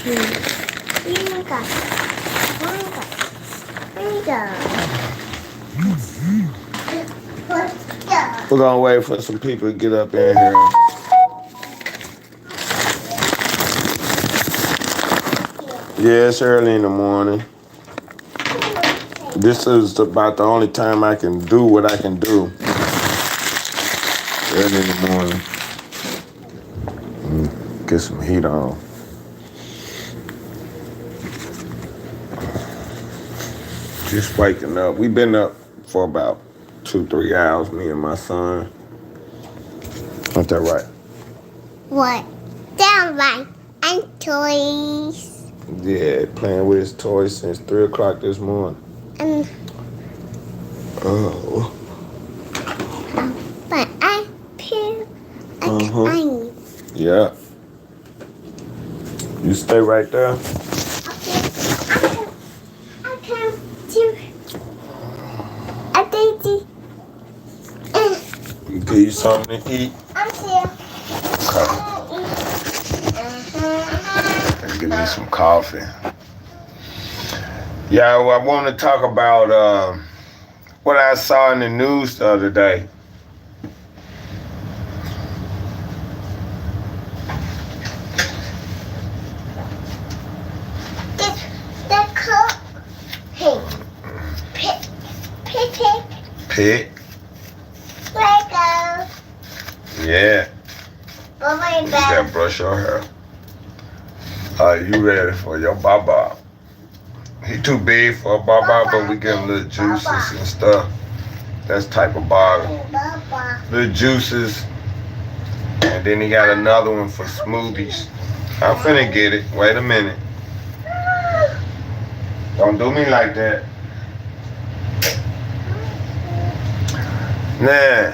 We're gonna wait for some people to get up in here. Yeah, it's early in the morning. This is about the only time I can do what I can do. Early in the morning. Get some heat on. Just waking up. We've been up for about 2-3 hours, me and my son. Ain't that right? What? Down right. And toys. Yeah, playing with his toys since 3 o'clock this morning. Oh. But I feel Yeah. You stay right there. I can do. I think Give you something to eat. I'm here. Okay. Give me some coffee. Yeah, well, I want to talk about what I saw in the news the other day. The cook. Hey. Pick. Lego. Yeah. Bye-bye, You gotta brush your hair. Are you ready for your baba? He too big for a baba, but we give him little juices and stuff. That's type of bottle. Little juices. And then he got another one for smoothies. I'm finna get it. Wait a minute. Don't do me like that. Nah.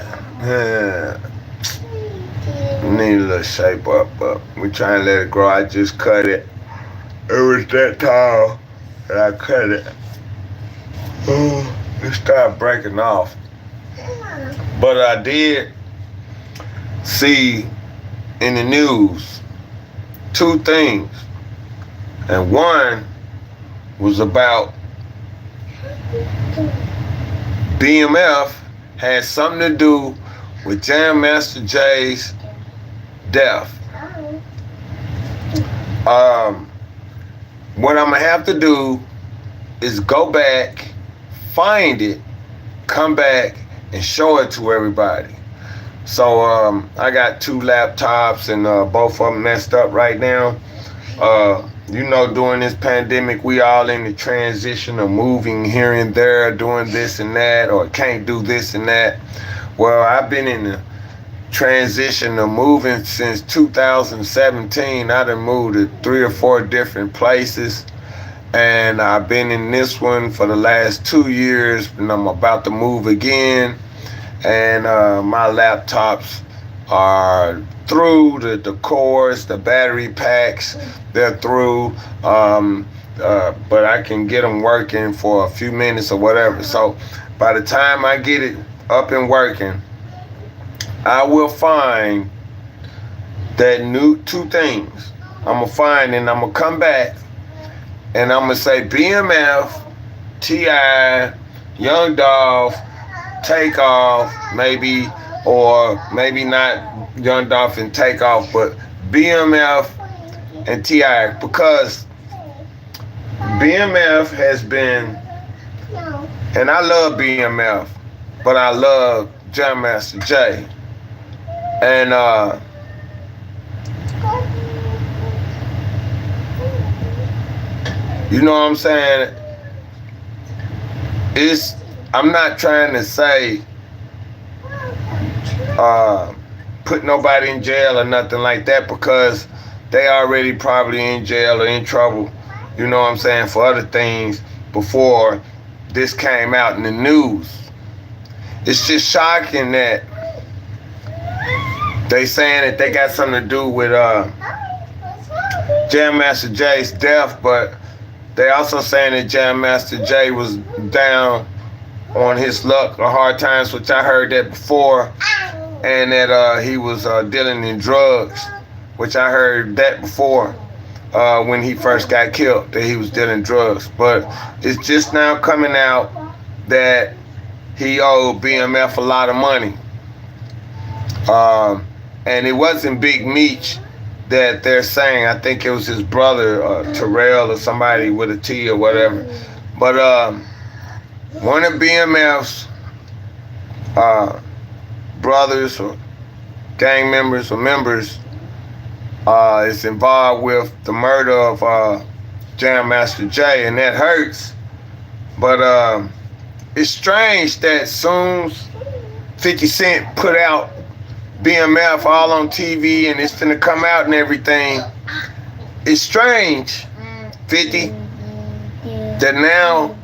Need a little shape up, but we trying to let it grow. I just cut it. It was that tall that I cut it. Oh, it started breaking off. But I did see in the news 2 things. And one was about BMF had something to do with Jam Master Jay's death. What I'm gonna have to do is go back, find it, come back, and show it to everybody. So I got 2 laptops and both of them messed up right now. During this pandemic, we all in the transition of moving here and there, doing this and that, or can't do this and that. Well, I've been in the transition of moving since 2017. I done moved to 3 or 4 different places, and I've been in this one for the last 2 years, and I'm about to move again. And my laptops are through, the cords, the battery packs, they're through, but I can get them working for a few minutes or whatever. So by the time I get it up and working, I will find that new 2 things. I'm gonna find, and I'm gonna come back and I'm gonna say BMF, T.I., Young Dolph, Takeoff, maybe, or maybe not Young Dolph and Takeoff, but BMF and T.I., because BMF has been, and I love BMF, but I love Jam Master Jay. And you know what I'm saying? I'm not trying to say put nobody in jail or nothing like that, because they already probably in jail or in trouble, you know what I'm saying, for other things before this came out in the news. It's just shocking that they saying that they got something to do with Jam Master Jay's death, but they also saying that Jam Master Jay was down on his luck or hard times, which I heard that before, and that he was dealing in drugs, which I heard that before. when he first got killed, that he was dealing drugs. But it's just now coming out that he owed BMF a lot of money. And it wasn't Big Meech that they're saying. I think it was his brother, Terrell, or somebody with a T or whatever. But one of BMF's brothers or gang members or members is involved with the murder of Jam Master Jay, and that hurts. But it's strange that soon 50 Cent put out BMF all on TV and it's finna come out and everything. It's strange, 50, that now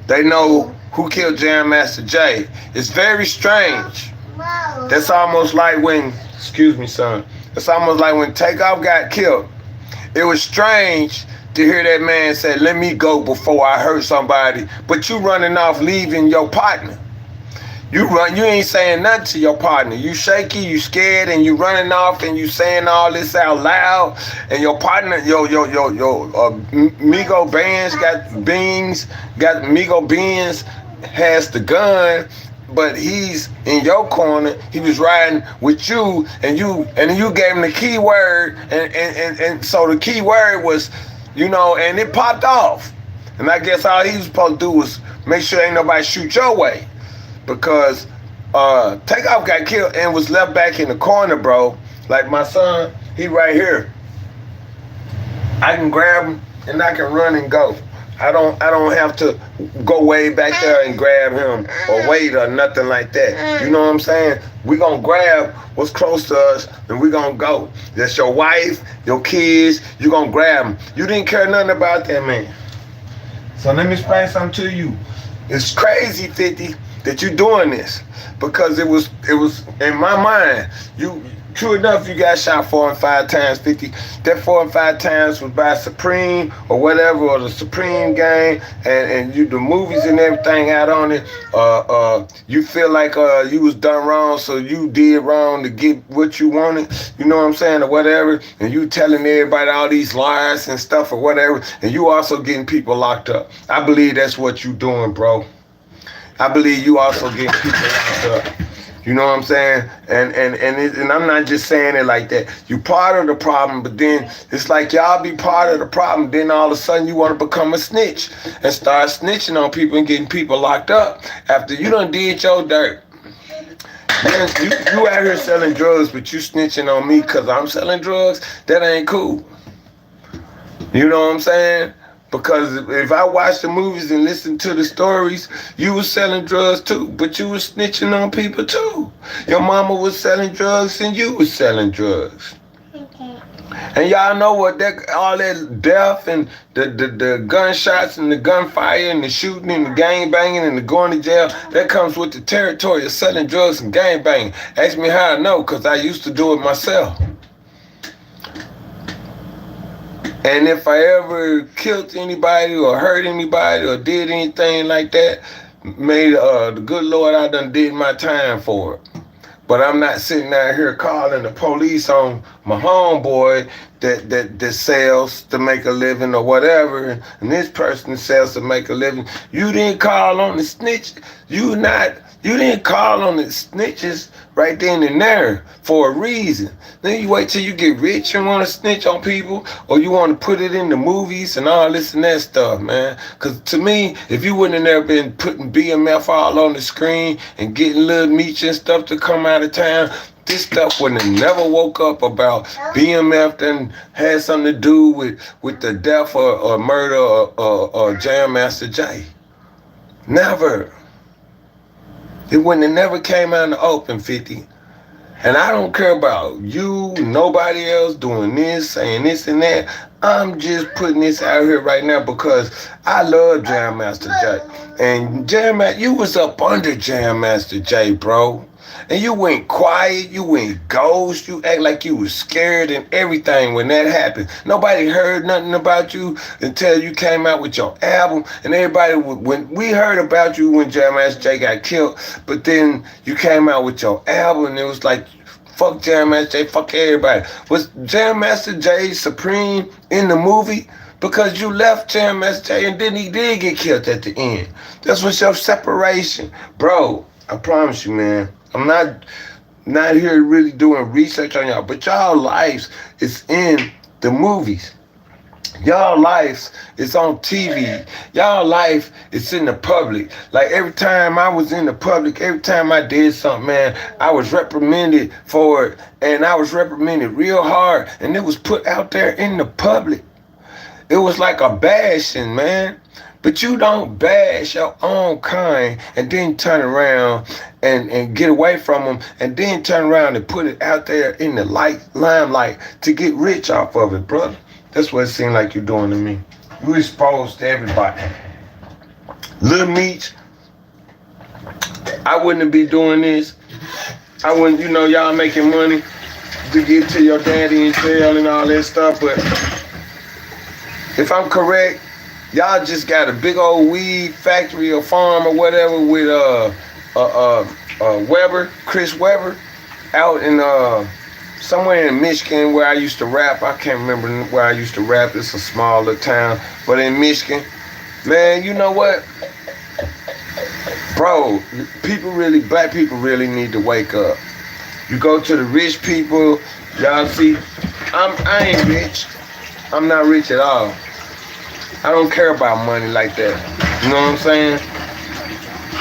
they know who killed Jam Master Jay. It's very strange. That's almost like when, excuse me, son. It's almost like when Takeoff got killed. It was strange to hear that man say, "Let me go before I hurt somebody." But you running off, leaving your partner. You ain't saying nothing to your partner. You shaky, you scared, and you running off and you saying all this out loud. And your partner, Migo Benz got Migo Benz has the gun, but he's in your corner. He was riding with you, and you gave him the key word, and so the key word was, and it popped off. And I guess all he was supposed to do was make sure ain't nobody shoot your way. Because Takeoff got killed and was left back in the corner, bro. Like my son, he right here. I can grab him and I can run and go. I don't have to go way back there and grab him or wait or nothing like that. You know what I'm saying? We gonna grab what's close to us and we gonna go. That's your wife, your kids, you gonna grab them. You didn't care nothing about that man. So let me explain something to you. It's crazy, 50, that you doing this, because it was in my mind, true enough, you got shot 4 and 5 times, 50. That 4 and 5 times was by Supreme or whatever, or the Supreme gang, and you the movies and everything out on it. You feel like you was done wrong, so you did wrong to get what you wanted. You know what I'm saying, or whatever. And you telling everybody all these lies and stuff or whatever, and you also getting people locked up. I believe that's what you doing, bro. I believe you also getting people locked up. You know what I'm saying? And I'm not just saying it like that. You part of the problem, but then it's like y'all be part of the problem. Then all of a sudden you want to become a snitch and start snitching on people and getting people locked up after you done did your dirt. Man, you out here selling drugs, but you snitching on me because I'm selling drugs? That ain't cool. You know what I'm saying? Because if I watch the movies and listen to the stories, you was selling drugs too, but you was snitching on people too. Your mama was selling drugs and you was selling drugs. Okay. And y'all know what all that death and the gunshots and the gunfire and the shooting and the gang banging and the going to jail, that comes with the territory of selling drugs and gang banging. Ask me how I know, because I used to do it myself. And if I ever killed anybody or hurt anybody or did anything like that, may the good Lord, I done did my time for it. But I'm not sitting out here calling the police on my homeboy that sells to make a living or whatever, and this person sells to make a living. You didn't call on the snitch. You didn't call on the snitches right then and there for a reason. Then you wait till you get rich and want to snitch on people, or you want to put it in the movies and all this and that stuff, man. Because to me, if you wouldn't have never been putting BMF all on the screen and getting Lil Meech and stuff to come out of town, this stuff wouldn't have never woke up about BMF then had something to do with the death or murder or Jam Master Jay. Never. It wouldn't have never came out in the open, 50. And I don't care about you, nobody else doing this, saying this and that. I'm just putting this out here right now because I love Jam Master Jay. And you was up under Jam Master Jay, bro. And you went quiet, you went ghost, you act like you was scared and everything when that happened. Nobody heard nothing about you until you came out with your album. And everybody, when we heard about you when Jam Master Jay got killed, but then you came out with your album and it was like Fuck Jam Master Jay, fuck everybody. Was Jam Master Jay supreme in the movie? Because you left Jam Master Jay and then he did get killed at the end. That's what's your separation. Bro, I promise you, man. I'm not here really doing research on y'all, but y'all lives is in the movies. Y'all life is on TV. Y'all life is in the public. Like every time I was in the public, every time I did something, man, I was reprimanded for it. And I was reprimanded real hard. And it was put out there in the public. It was like a bashing, man. But you don't bash your own kind and then turn around and get away from them and then turn around and put it out there in the limelight to get rich off of it, brother. That's what it seemed like you're doing to me. You exposed to everybody. Lil Meech, I wouldn't be doing this. I wouldn't, y'all making money to get to your daddy in jail and all that stuff, but if I'm correct, y'all just got a big old weed factory or farm or whatever with Chris Webber, out in somewhere in Michigan where I used to rap. I can't remember where I used to rap. It's a small little town, but in Michigan, man, you know what, bro? Black people really need to wake up. You go to the rich people, y'all see, I ain't rich. I'm not rich at all. I don't care about money like that. You know what I'm saying?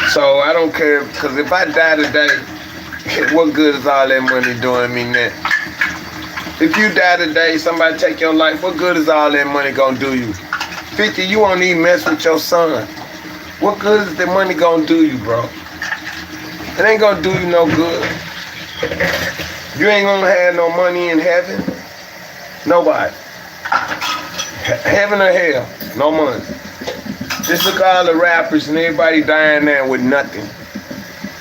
So I don't care, because if I die today, what good is all that money doing me now? If you die today, somebody take your life, what good is all that money gonna do you? 50, you won't even mess with your son. What good is the money gonna do you, bro? It ain't gonna do you no good. You ain't gonna have no money in heaven. Nobody. Heaven or hell, no money. Just look at all the rappers and everybody dying there with nothing.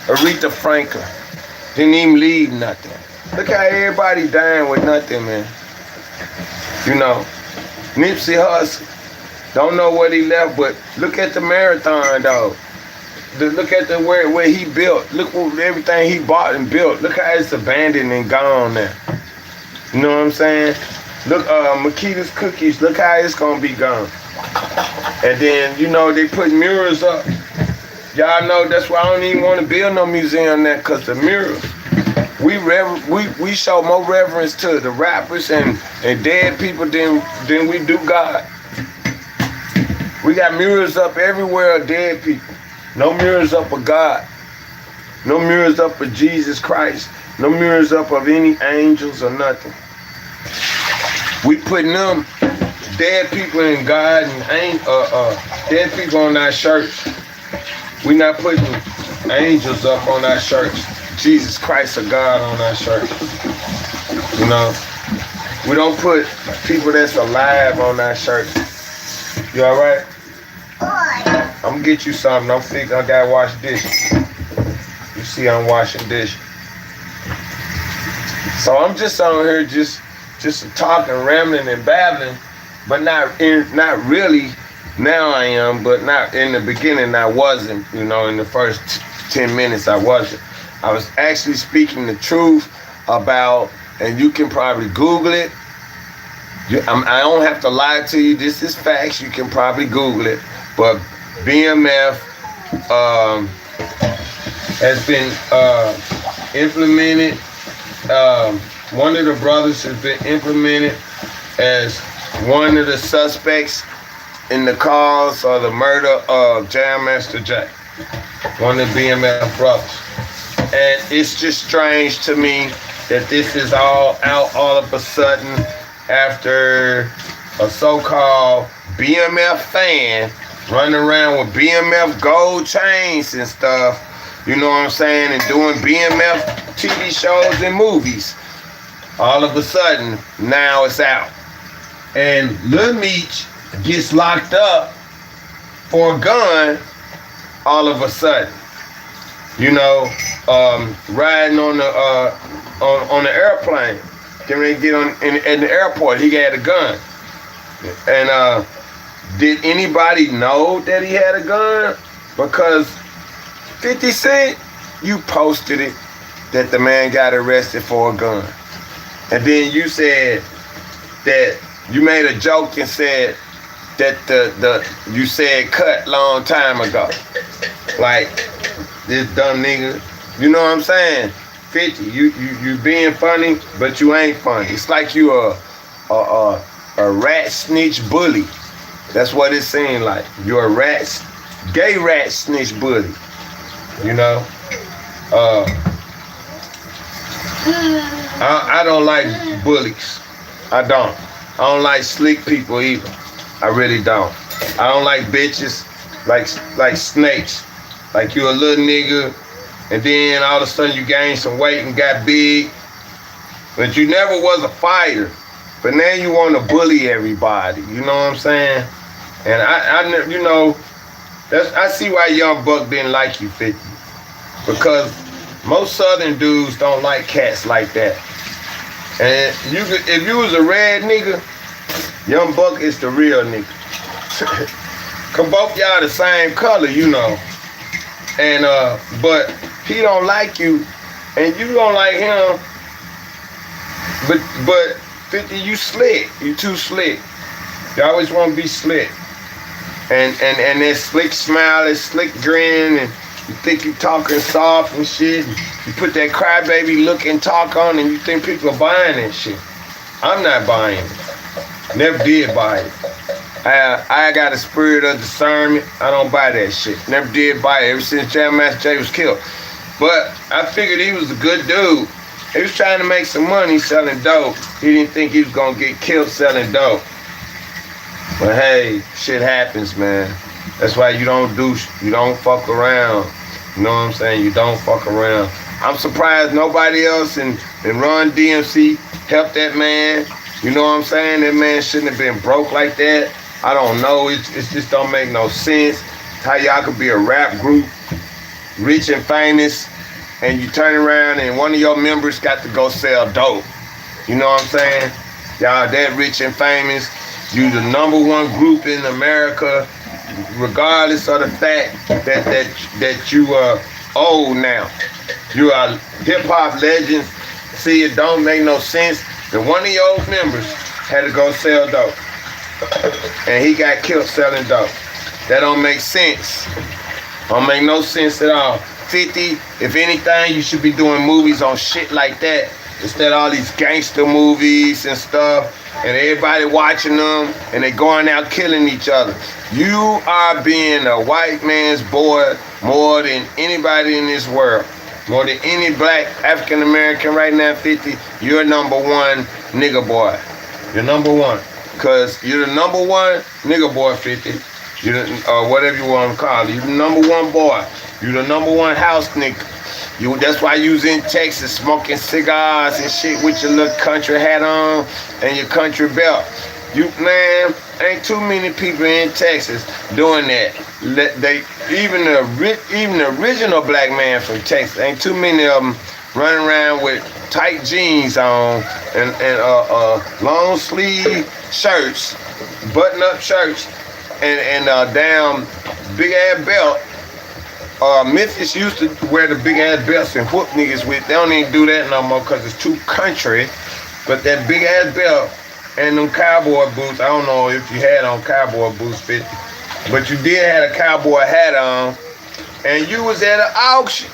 Aretha Franklin didn't even leave nothing. Look how everybody dying with nothing, man. Nipsey Hussle, don't know what he left, but look at the marathon, though. Look at where he built. Look everything he bought and built. Look how it's abandoned and gone now. You know what I'm saying? Look, Makita's Cookies, look how it's gonna be gone. And then, they put mirrors up. Y'all know that's why I don't even want to build no museum there, because the mirrors. We show more reverence to the rappers and dead people than we do God. We got mirrors up everywhere of dead people. No mirrors up of God. No mirrors up of Jesus Christ. No mirrors up of any angels or nothing. We putting them dead people in God and dead people on our shirts. We not putting angels up on our shirts. Jesus Christ or God on our shirts. We don't put people that's alive on our shirts. You all right? I'm gonna get you something. I gotta wash dishes. You see, I'm washing dishes. So I'm just on here just talking, rambling and babbling, but not really. Now I am, but not in the beginning. I wasn't. In the first 10 minutes, I wasn't. I was actually speaking the truth about, and you can probably Google it. I don't have to lie to you. This is facts. You can probably Google it. But BMF has been implemented. One of the brothers has been implemented as one of the suspects in the cause of the murder of Jam Master Jay, one of the BMF brothers. And it's just strange to me that this is all out all of a sudden after a so-called BMF fan running around with BMF gold chains and stuff, you know what I'm saying, and doing BMF TV shows and movies. All of a sudden, now it's out. And Lil Meech gets locked up for a gun all of a sudden. Riding on the airplane. Then they get in the airport, he had a gun. And did anybody know that he had a gun? Because 50 Cent, you posted it. that the man got arrested for a gun. And then you said that you made a joke and said that you said cut long time ago. Like this dumb nigga. You know what I'm saying? 50. You being funny, but you ain't funny. It's like you a rat snitch bully. That's what it seemed like. You're a gay rat snitch bully. You know? I don't like bullies. I don't like slick people either. I really don't. I don't like bitches like snakes. Like you a little nigga, and then all of a sudden you gained some weight and got big. But you never was a fighter. But now you want to bully everybody. You know what I'm saying? And I you know, I see why Young Buck didn't like you, 50. Because most Southern dudes don't like cats like that. And if you was a red nigga, Young Buck is the real nigga. Cause both y'all the same color, you know. And but he don't like you, and you don't like him. But 50, you slick. You too slick. You always want to be slick. And that slick smile, that slick grin, and you think you talking soft and shit. You put that crybaby look and talk on, and you think people are buying that shit. I'm not buying it. Never did buy it. I got a spirit of discernment. I don't buy that shit. Never did buy it ever since Jam Master Jay was killed. But I figured he was a good dude. He was trying to make some money selling dope. He didn't think he was gonna get killed selling dope. But hey, shit happens, man. That's why you don't fuck around. You know what I'm saying? You don't fuck around. I'm surprised nobody else in Run DMC helped that man. You know what I'm saying? That man shouldn't have been broke like that. I don't know. It just don't make no sense. How y'all could be a rap group, rich and famous, and you turn around and one of your members got to go sell dope. You know what I'm saying? Y'all that rich and famous. You the #1 group in America, regardless of the fact that you are old now. You are hip hop legends. See, it don't make no sense that one of your old members had to go sell dope. And he got killed selling dope. That don't make sense. Don't make no sense at all. 50, if anything, you should be doing movies on shit like that. Instead of all these gangster movies and stuff. And everybody watching them. And they going out killing each other. You are being a white man's boy more than anybody in this world. More than any black African American right now, 50. You're #1 nigga boy. You're #1. Cause you're the #1 nigga boy, 50. You're whatever you want to call it. You're the #1 boy. You're the #1 house nigga. That's why you was in Texas smoking cigars and shit with your little country hat on and your country belt. Man, ain't too many people in Texas doing that. Even the original black man from Texas, ain't too many of them running around with tight jeans on and long sleeve shirts, button up shirts, and damn big ass belt. Memphis used to wear the big ass belts and whoop niggas with. They don't even do that no more because it's too country. But that big ass belt and them cowboy boots, I don't know if you had on cowboy boots, 50, but you did have a cowboy hat on, and you was at an auction,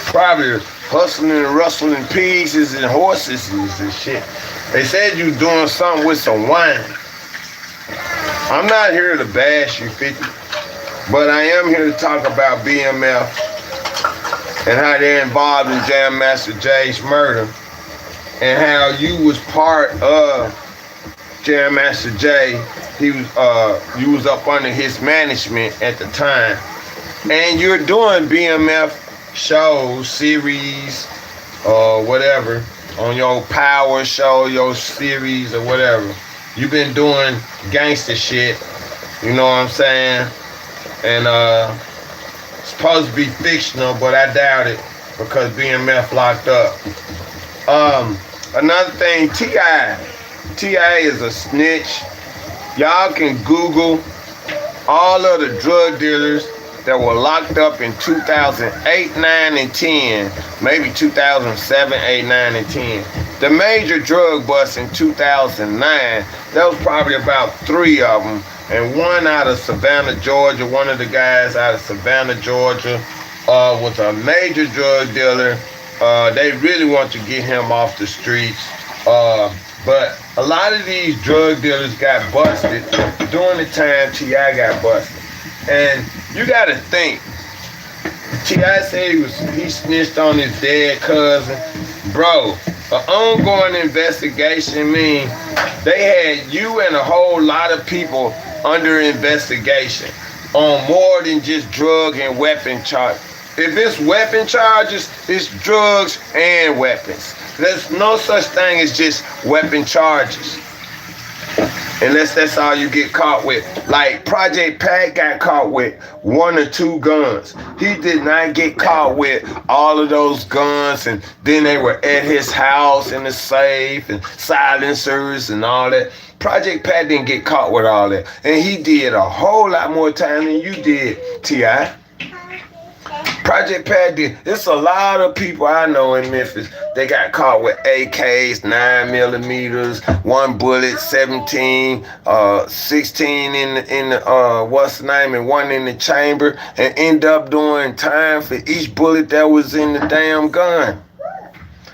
probably hustling and rustling pigs and horses and shit. They said you doing something with some wine. I'm not here to bash you, 50, but I am here to talk about BMF and how they're involved in Jam Master Jay's murder, and how you was part of Jam Master Jay. You was up under his management at the time, and you're doing BMF shows, series, or whatever on your power show, your series or whatever. You've been doing gangster shit, you know what I'm saying? And it's supposed to be fictional, but I doubt it because BMF locked up. Another thing, T.I. is a snitch. Y'all can Google all of the drug dealers that were locked up in 2008, 9, and 10, maybe 2007, 8, 9, and 10. The major drug bust in 2009, there was probably about 3 of them, and one out of Savannah, Georgia. One of the guys out of Savannah, Georgia, was a major drug dealer. They really want to get him off the streets. But a lot of these drug dealers got busted during the time T.I. got busted. And you gotta think, T.I. said he snitched on his dead cousin. Bro, an ongoing investigation means they had you and a whole lot of people under investigation on more than just drug and weapon charges. If it's weapon charges, it's drugs and weapons. There's no such thing as just weapon charges. Unless that's all you get caught with. Like Project Pat got caught with 1 or 2 guns. He did not get caught with all of those guns, and then they were at his house in the safe and silencers and all that. Project Pat didn't get caught with all that. And he did a whole lot more time than you did, T.I. Project Pat did. There's a lot of people I know in Memphis. They got caught with AKs, 9 millimeters, 1 bullet, 17, 16 in the what's the name, and 1 in the chamber, and end up doing time for each bullet that was in the damn gun.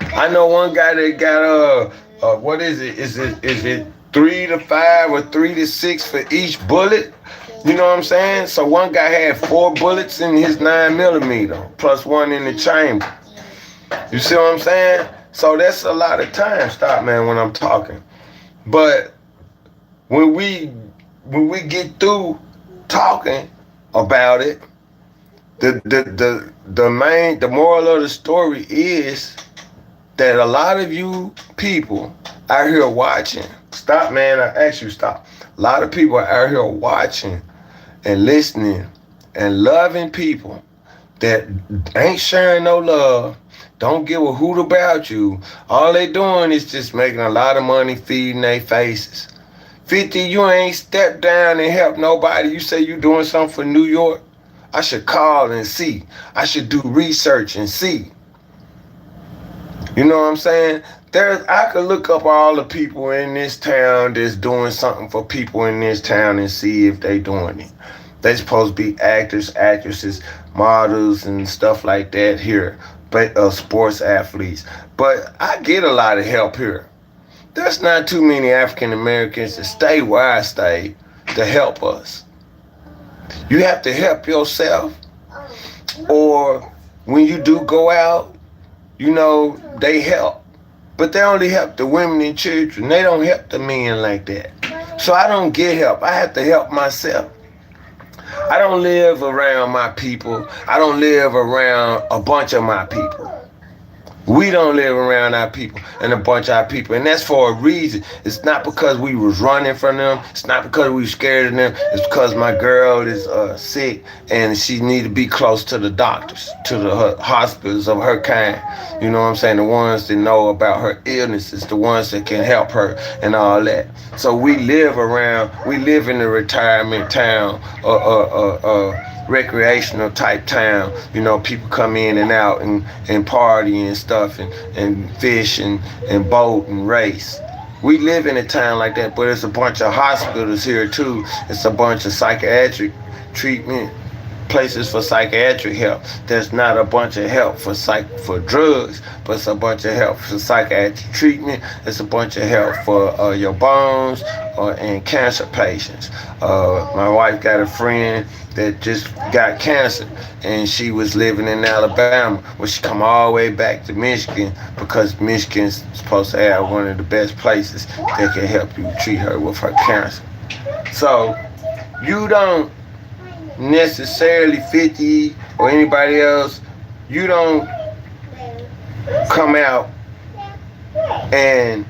I know one guy that got what is it? Is it 3 to 5 or 3 to 6 for each bullet? You know what I'm saying? So one guy had 4 bullets in his 9 millimeter, plus 1 in the chamber. You see what I'm saying? So that's a lot of time. Stop, man, when I'm talking. But when we get through talking about it, the moral of the story is that a lot of you people out here watching. Stop, man. I ask you stop. A lot of people are out here watching and listening and loving people that ain't sharing no love, don't give a hoot about you. All they doing is just making a lot of money feeding their faces. 50, you ain't stepped down and helped nobody. You say you doing something for New York? I should call and see. I should do research and see. You know what I'm saying? I could look up all the people in this town that's doing something for people in this town and see if they doing it. They supposed to be actors, actresses, models, and stuff like that here, but sports athletes. But I get a lot of help here. There's not too many African Americans that stay where I stay to help us. You have to help yourself, or when you do go out, you know, they help. But they only help the women and children. They don't help the men like that. So I don't get help. I have to help myself. I don't live around my people. I don't live around a bunch of my people. We don't live around our people and a bunch of our people. And that's for a reason. It's not because we was running from them. It's not because we were scared of them. It's because my girl is sick and she need to be close to the doctors, to the hospitals of her kind. You know what I'm saying? The ones that know about her illnesses, the ones that can help her and all that. So we live in a retirement town, recreational type town. You know, people come in and out and party and stuff and fish and boat and race. We live in a town like that, but it's a bunch of hospitals here too. It's a bunch of psychiatric treatment places for psychiatric help. There's not a bunch of help for drugs, but it's a bunch of help for psychiatric treatment. It's a bunch of help for your bones and cancer patients. My wife got a friend that just got cancer, and she was living in Alabama. Well, she come all the way back to Michigan because Michigan's supposed to have one of the best places that can help you treat her with her cancer. So you don't necessarily 50 or anybody else, you don't come out and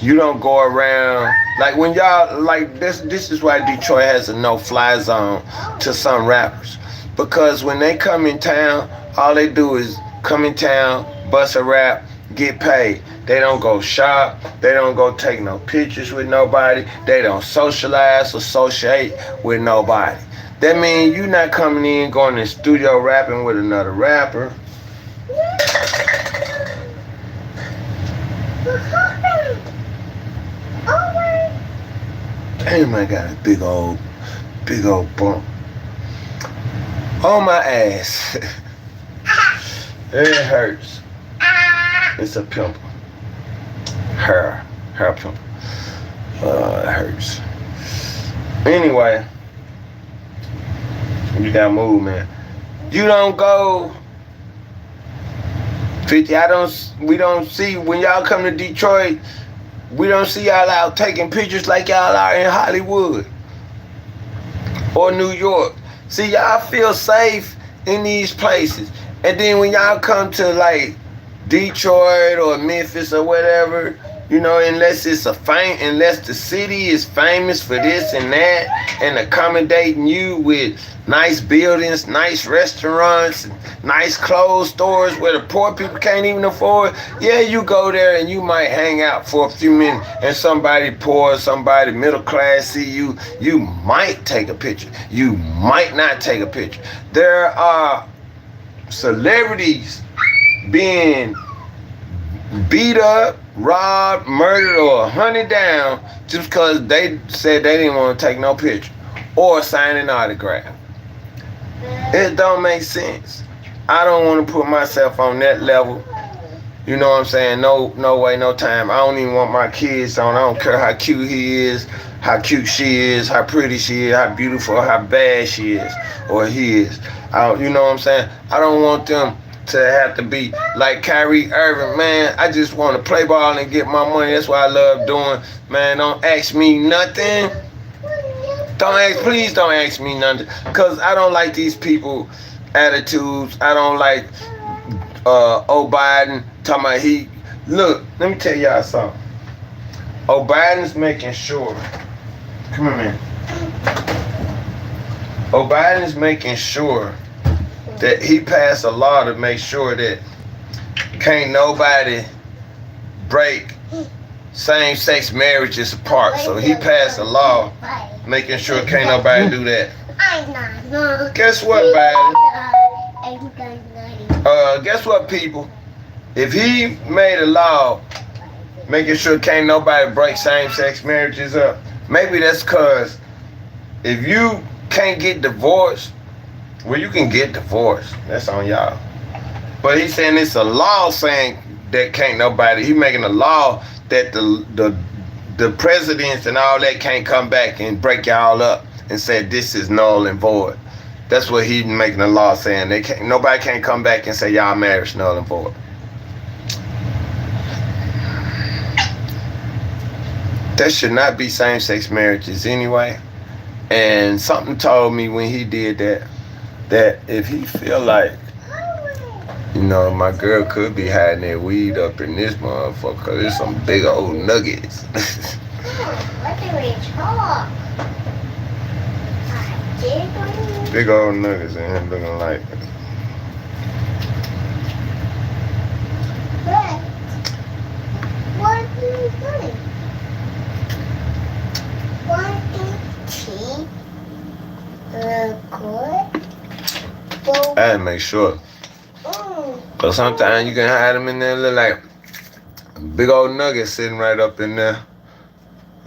you don't go around like when y'all like this is why Detroit has a no-fly zone to some rappers, because when they come in town, all they do is come in town, bust a rap, get paid. They don't go shop. They don't go take no pictures with nobody. They don't socialize or associate with nobody. That means you not coming in, going to the studio rapping with another rapper. What happened? Oh my. Damn, I got a big old bump on my ass. It hurts. It's a pimple. Hair pimple. It hurts. Anyway, you gotta move, man. You don't go 50. We don't see when y'all come to Detroit. We don't see y'all out taking pictures like y'all are in Hollywood or New York. See, y'all feel safe in these places. And then when y'all come to like Detroit or Memphis or whatever, you know, unless the city is famous for this and that and accommodating you with nice buildings, nice restaurants, nice clothes stores where the poor people can't even afford, yeah, you go there and you might hang out for a few minutes and somebody poor, somebody middle class see you, you might take a picture. You might not take a picture. There are celebrities being beat up, robbed, murdered, or hunted down just because they said they didn't want to take no picture or sign an autograph. It don't make sense. I don't want to put myself on that level. You know what I'm saying? No way, no time. I don't even want my kids on. I don't care how cute he is, how cute she is, how pretty she is, how beautiful, how bad she is, or he is. You know what I'm saying? I don't want them to have to be like Kyrie Irving, man. I just want to play ball and get my money. That's what I love doing, man. Don't ask me nothing. Please don't ask me nothing, cause I don't like these people attitudes. I don't like Biden talking about look, let me tell y'all something. Biden's making sure. Come here, man. Biden's making sure that he passed a law to make sure that can't nobody break same-sex marriages apart. So he passed a law making sure can't nobody do that. Guess what, Biden? Guess what, people? If he made a law making sure can't nobody break same-sex marriages up, maybe that's because if you can't get divorced, well, you can get divorced. That's on y'all. But he's saying it's a law saying that can't nobody. He making a law that the presidents and all that can't come back and break y'all up and say this is null and void. That's what he's making a law saying. Nobody can't come back and say y'all marriage null and void. That should not be same-sex marriages anyway. And something told me when he did that if he feel like, you know, my girl could be hiding that weed up in this motherfucker, there's some big old nuggets. Big old nuggets in here looking like. What are you doing? I had to make sure. Cause sometimes you can hide them in there, look like big old nuggets sitting right up in there.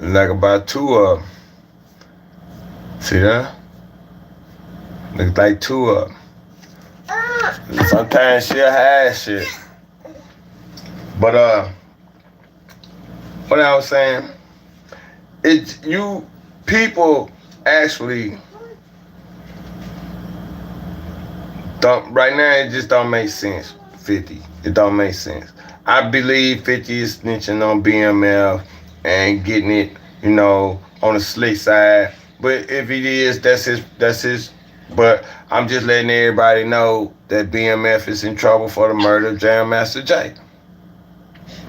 Like about two of them. See that? Looks like two of them. Sometimes she'll hide shit. But what I was saying, people actually don't, right now it just don't make sense. 50, it don't make sense. I believe 50 is snitching on BMF and getting it, you know, on the slick side. But if it is, that's his. But I'm just letting everybody know that BMF is in trouble for the murder of Jam Master Jay.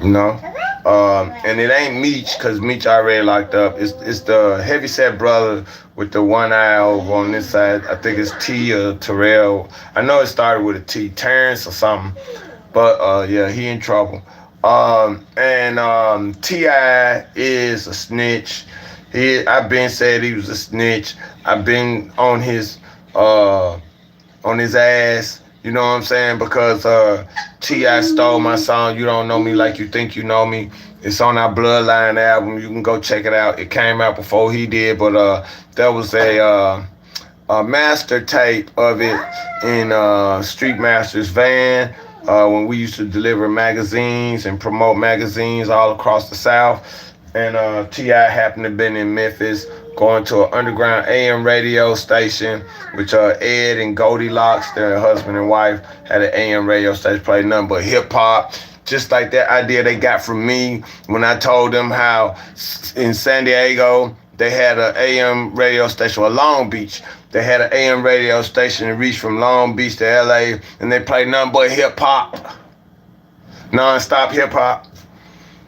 You know? And it ain't Meech, because Meech already locked up. It's the heavyset brother with the one eye over on this side. I think it's T or Terrell. I know it started with a T, Terrence or something. But yeah, he in trouble. And T.I. is a snitch. I've been said he was a snitch. I've been on his ass. You know what I'm saying? Because T.I. stole my song. You don't know me like you think you know me. It's on our Bloodline album. You can go check it out. It came out before he did, but there was a master tape of it in Street Master's van when we used to deliver magazines and promote magazines all across the South. And T.I. happened to have been in Memphis going to an underground AM radio station, which Ed and Goldilocks, their husband and wife, had an AM radio station, played nothing but hip-hop. Just like that idea they got from me when I told them how in San Diego, they had an AM radio station, or Long Beach. They had an AM radio station that reached from Long Beach to LA, and they played nothing but hip-hop. Non-stop hip-hop.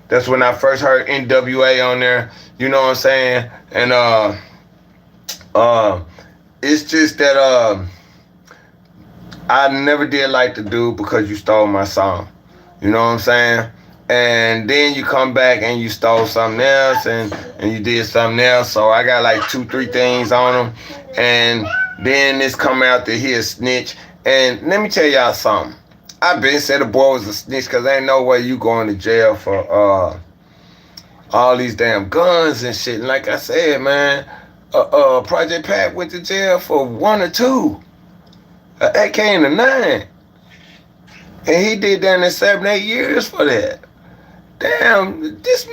That's when I first heard NWA on there. You know what I'm saying? And it's just that I never did like the dude because you stole my song. You know what I'm saying? And then you come back and you stole something else and you did something else. So I got like 2-3 things on him. And then this come out that he a snitch. And let me tell y'all something. I been said the boy was a snitch because ain't no way you going to jail for all these damn guns and shit. And like I said, man, Project Pat went to jail for 1 or 2. An AK and a 9. And he did that in 7-8 years for that. Damn, this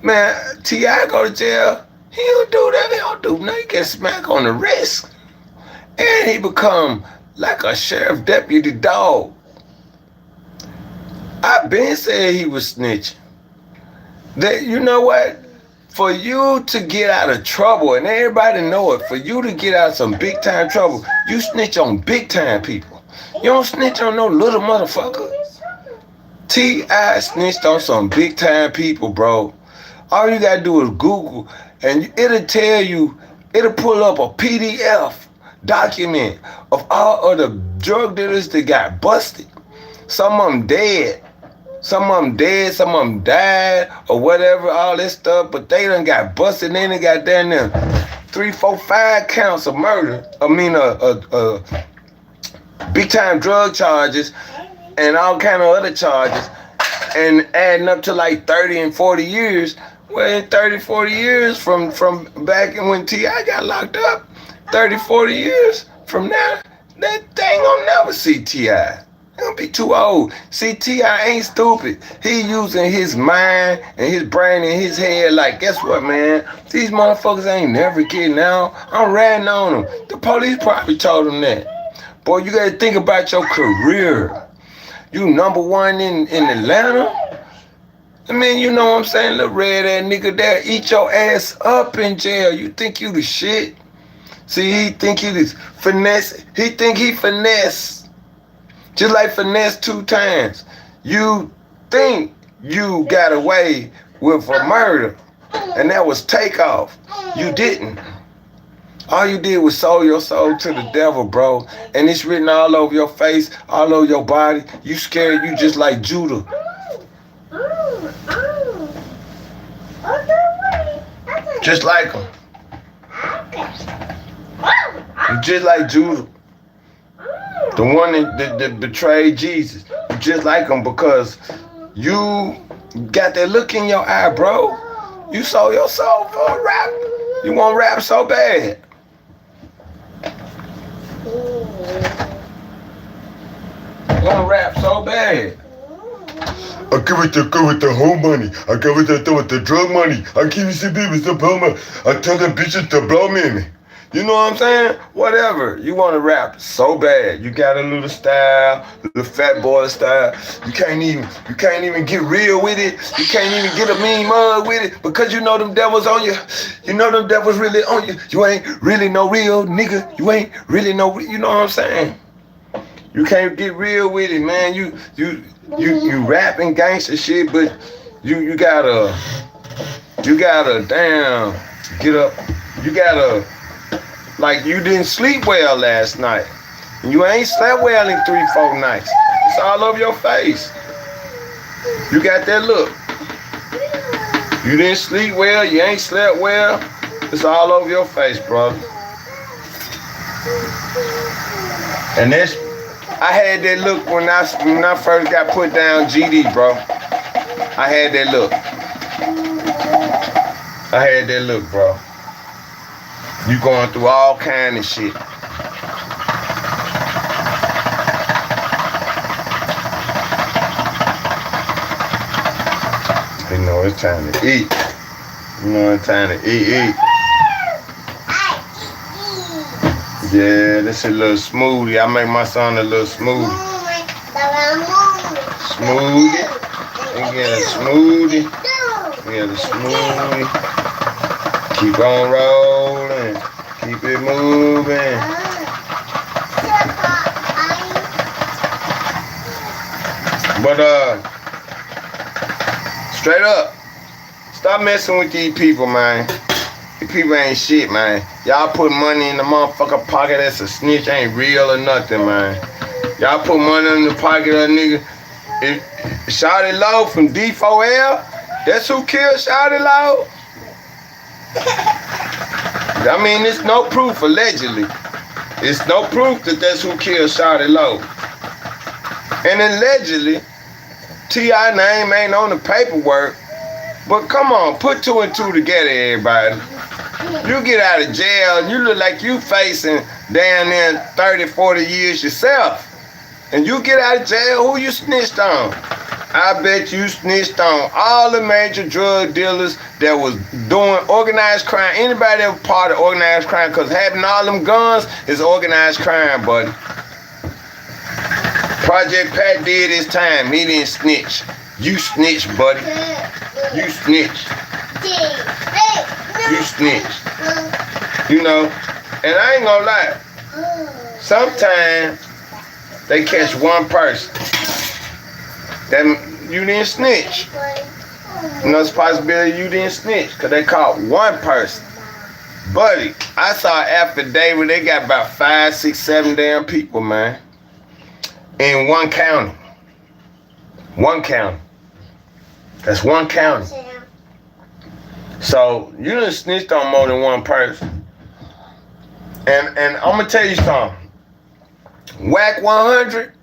man, T.I. go to jail. He don't do that. He don't do nothing. He get smacked on the wrist. And he become like a sheriff deputy dog. I been said he was snitching. That, you know what? For you to get out of trouble, and everybody know it, for you to get out of some big time trouble, you snitch on big time people. You don't snitch on no little motherfucker. T.I. snitched on some big time people, bro. All you gotta do is Google, and it'll tell you, it'll pull up a PDF document of all of the drug dealers that got busted. Some of them dead. Some of them dead, some of them died, or whatever, all this stuff, but they done got busted, and then they got down there 3, 4, 5 counts of murder. I mean, big time drug charges and all kind of other charges, and adding up to like 30 and 40 years. Well, in 30, 40 years from back when T.I. got locked up, 30, 40 years from now, that thing gonna never see T.I. He gonna be too old. See, T.I. ain't stupid. He using his mind and his brain and his head like, guess what, man? These motherfuckers ain't never getting out. I'm ratting on them. The police probably told him that. Boy, you gotta think about your career. You number 1 in Atlanta? I mean, you know what I'm saying? Little red ass nigga there, eat your ass up in jail. You think you the shit? See, he think he this finesse. He think he finesse. Just like finesse 2 times. You think you got away with a murder, and that was takeoff. You didn't. All you did was sold your soul to the devil, bro. And it's written all over your face, all over your body. You scared, you just like Judah. Just like him. You just like Judah. The one that betrayed Jesus. You just like him because you got that look in your eye, bro. You sold your soul for a rap. You want rap so bad. You want rap so bad. I give it the whole money. I give it with the drug money. I give you some people to blow money. I tell them bitches to blow me. You know what I'm saying? Whatever. You want to rap so bad. You got a little style, little fat boy style. You can't even get real with it. You can't even get a mean mug with it because you know them devils on you. You know them devils really on you. You ain't really no real nigga. You ain't really no, you know what I'm saying? You can't get real with it, man. You rapping gangster shit, but you gotta damn get up. You gotta, like, you didn't sleep well last night. You ain't slept well in 3-4 nights. It's all over your face. You got that look. You didn't sleep well, you ain't slept well. It's all over your face, brother. And this, I had that look when I first got put down GD, bro. I had that look. I had that look, bro. You going through all kind of shit. You know it's time to eat. You know it's time to eat. Yeah, this is a little smoothie. I make my son a little smoothie. Smoothie. We get a smoothie. We get a smoothie. Keep on rolling. Keep it moving. But straight up, stop messing with these people, man. These people ain't shit, man. Y'all put money in the motherfucker pocket that's a snitch, ain't real or nothing, man. Y'all put money in the pocket of a nigga. Shawty Low from D4L, that's who killed Shawty Low? I mean, it's no proof, allegedly. It's no proof that that's who killed Shawty Low. And allegedly, T.I. name ain't on the paperwork. But come on, put two and two together, everybody. You get out of jail, you look like you facing down there 30, 40 years yourself. And you get out of jail, who you snitched on? I bet you snitched on all the major drug dealers that was doing organized crime. Anybody that was part of organized crime, because having all them guns is organized crime, buddy. Project Pat did his time. He didn't snitch. You snitch, buddy. You snitch. You snitch. You know, and I ain't gonna lie. Sometimes they catch one person. That you didn't snitch. You know, it's a possibility you didn't snitch because they caught one person. Buddy, I saw an affidavit. They got about 5, 6, 7 damn people, man. In one county. One county. That's one county. So you done snitched on more than one person. And I'm gonna tell you something. Whack 100,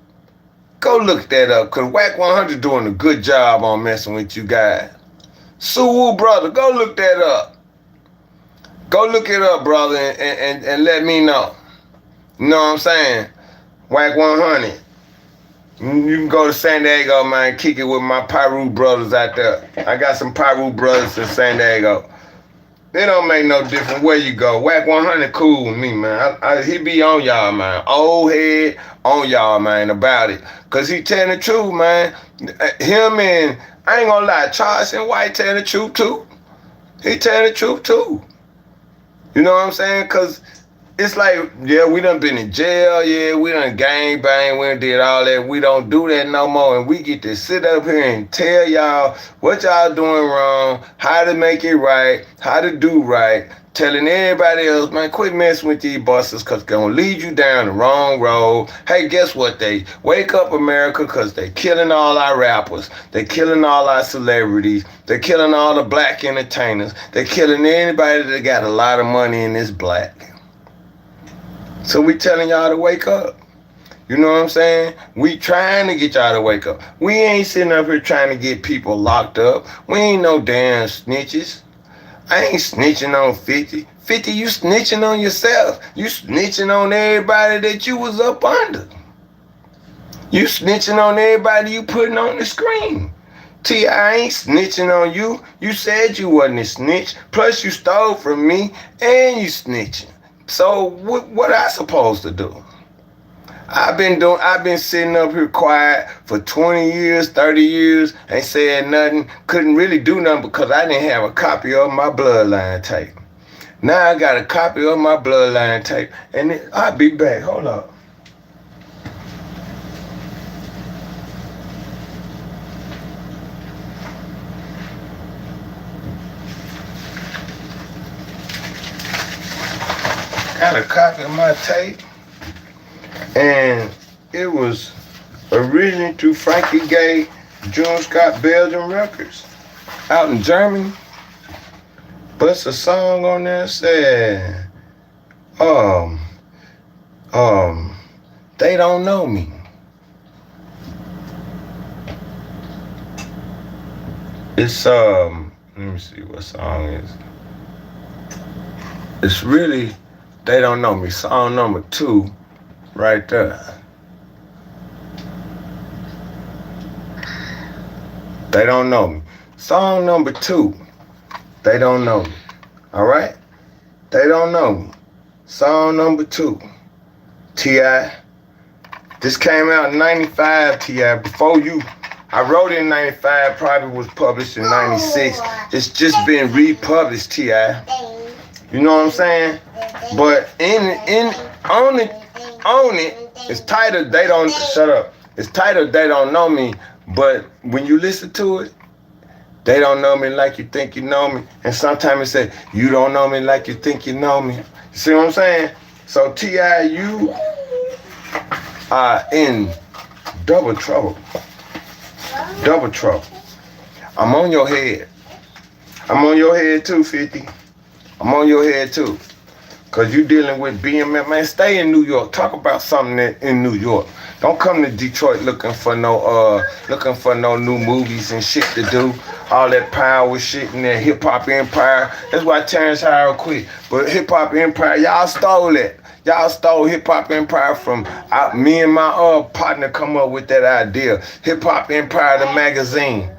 go look that up, cause Whack 100 doing a good job on messing with you guys. Suwu brother, go look that up. Go look it up, brother, and let me know. You know what I'm saying? Whack 100. You can go to San Diego, man, kick it with my Pyru brothers out there. I got some Pyru brothers in San Diego. It don't make no difference where you go. Whack 100 cool with me, man. He be on y'all, man. Old head on y'all, man, about it. Because he telling the truth, man. Him and, I ain't gonna lie, Charles and White telling the truth, too. He telling the truth, too. You know what I'm saying? Because it's like, yeah, we done been in jail, yeah, we done gang bang, we done did all that. We don't do that no more, and we get to sit up here and tell y'all what y'all doing wrong, how to make it right, how to do right, telling everybody else, man, quit messing with these busters because they're going to lead you down the wrong road. Hey, guess what? They wake up America because they killing all our rappers. They killing all our celebrities. They're killing all the black entertainers. They're killing anybody that got a lot of money in this black. So we telling y'all to wake up. You know what I'm saying? We trying to get y'all to wake up. We ain't sitting up here trying to get people locked up. We ain't no damn snitches. I ain't snitching on 50. 50, you snitching on yourself. You snitching on everybody that you was up under. You snitching on everybody you putting on the screen. T.I. ain't snitching on you. You said you wasn't a snitch. Plus you stole from me and you snitching. So what I supposed to do? I've been sitting up here quiet for 20 years, 30 years, ain't saying nothing, couldn't really do nothing because I didn't have a copy of my bloodline tape. Now I got a copy of my bloodline tape, and I'll be back. Hold up. Got a copy of my tape, and it was originally through Frankie Gay, June Scott Belgium Records out in Germany. What's the song on there say? Um, they don't know me. It's let me see what song is. It's really they don't know me. Song number 2, right there. They don't know me. Song number 2, they don't know me. All right, they don't know me. Song number 2, T.I. This came out in '95, T.I. Before you. I wrote it in '95, probably was published in '96. It's just been republished, T.I. You know what I'm saying? But on it, it's titled They Don't Shut Up. It's titled They Don't Know Me, but when you listen to it, they don't know me like you think you know me. And sometimes it says, you don't know me like you think you know me. You see what I'm saying? So T.I., you are in double trouble. Double trouble. I'm on your head. I'm on your head too, 50. I'm on your head too. Cause you dealing with BMF, man. Stay in New York. Talk about something in New York. Don't come to Detroit looking for no new movies and shit to do. All that power shit in that hip hop empire. That's why Terrence Howard quit. But hip hop empire, y'all stole it. Y'all stole hip hop empire from me and my partner come up with that idea. Hip hop empire, the magazine.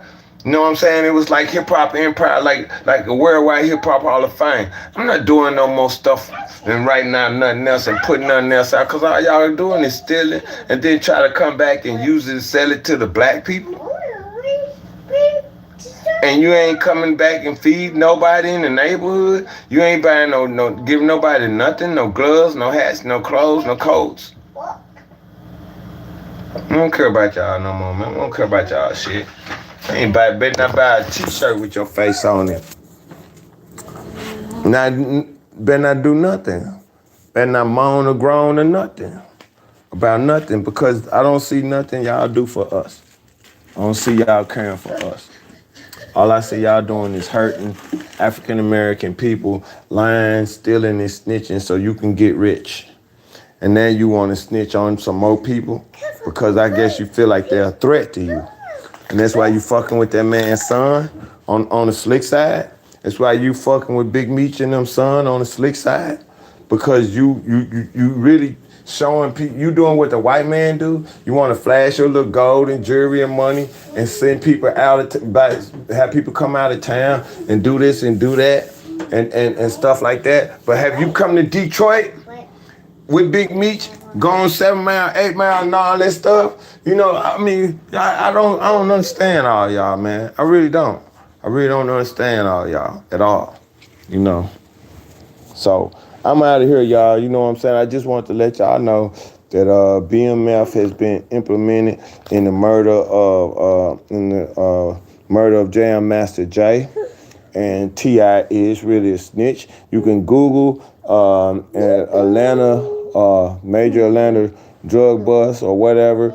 You know what I'm saying? It was like hip hop empire, like a worldwide hip hop hall of fame. I'm not doing no more stuff and writing out nothing else and putting nothing else out, cause all y'all are doing is stealing and then try to come back and use it and sell it to the black people. And you ain't coming back and feed nobody in the neighborhood. You ain't buying no giving nobody nothing, no gloves, no hats, no clothes, no coats. I don't care about y'all no more, man. I don't care about y'all shit. Better not buy a t-shirt with your face on it. Better not do nothing. Better not moan or groan or nothing. About nothing, because I don't see nothing y'all do for us. I don't see y'all caring for us. All I see y'all doing is hurting African American people, lying, stealing, and snitching so you can get rich. And now you want to snitch on some more people because I guess you feel like they're a threat to you. And that's why you fucking with that man's son on the slick side. That's why you fucking with Big Meech and them son on the slick side. Because you really showing people, you doing what the white man do. You want to flash your little gold and jewelry and money and send people out have people come out of town and do this and do that and stuff like that. But have you come to Detroit with Big Meech, going 7 mile, 8 mile, and all that stuff? You know, I mean, I don't understand all y'all, man. I really don't. I really don't understand all y'all at all. You know. So I'm out of here, y'all. You know what I'm saying? I just want to let y'all know that BMF has been implemented in the murder of Jam Master Jay, and T.I. is really a snitch. You can Google Atlanta, major Atlanta drug bust or whatever.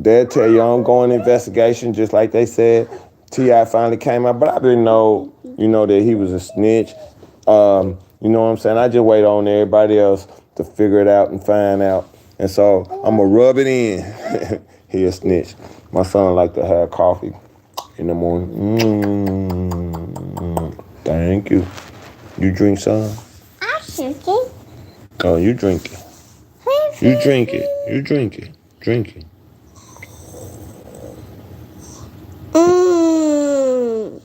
They'll tell you ongoing investigation, just like they said. T.I. finally came out, but I didn't know, that he was a snitch. You know what I'm saying? I just wait on everybody else to figure it out and find out. And so I'm going to rub it in. He a snitch. My son like to have coffee in the morning. Thank you. You drink some? I'm drinking. Oh, you drink it. You drink it. You drink it. Drink it.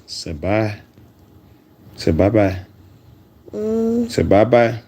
Say bye. Say bye-bye. Say bye-bye.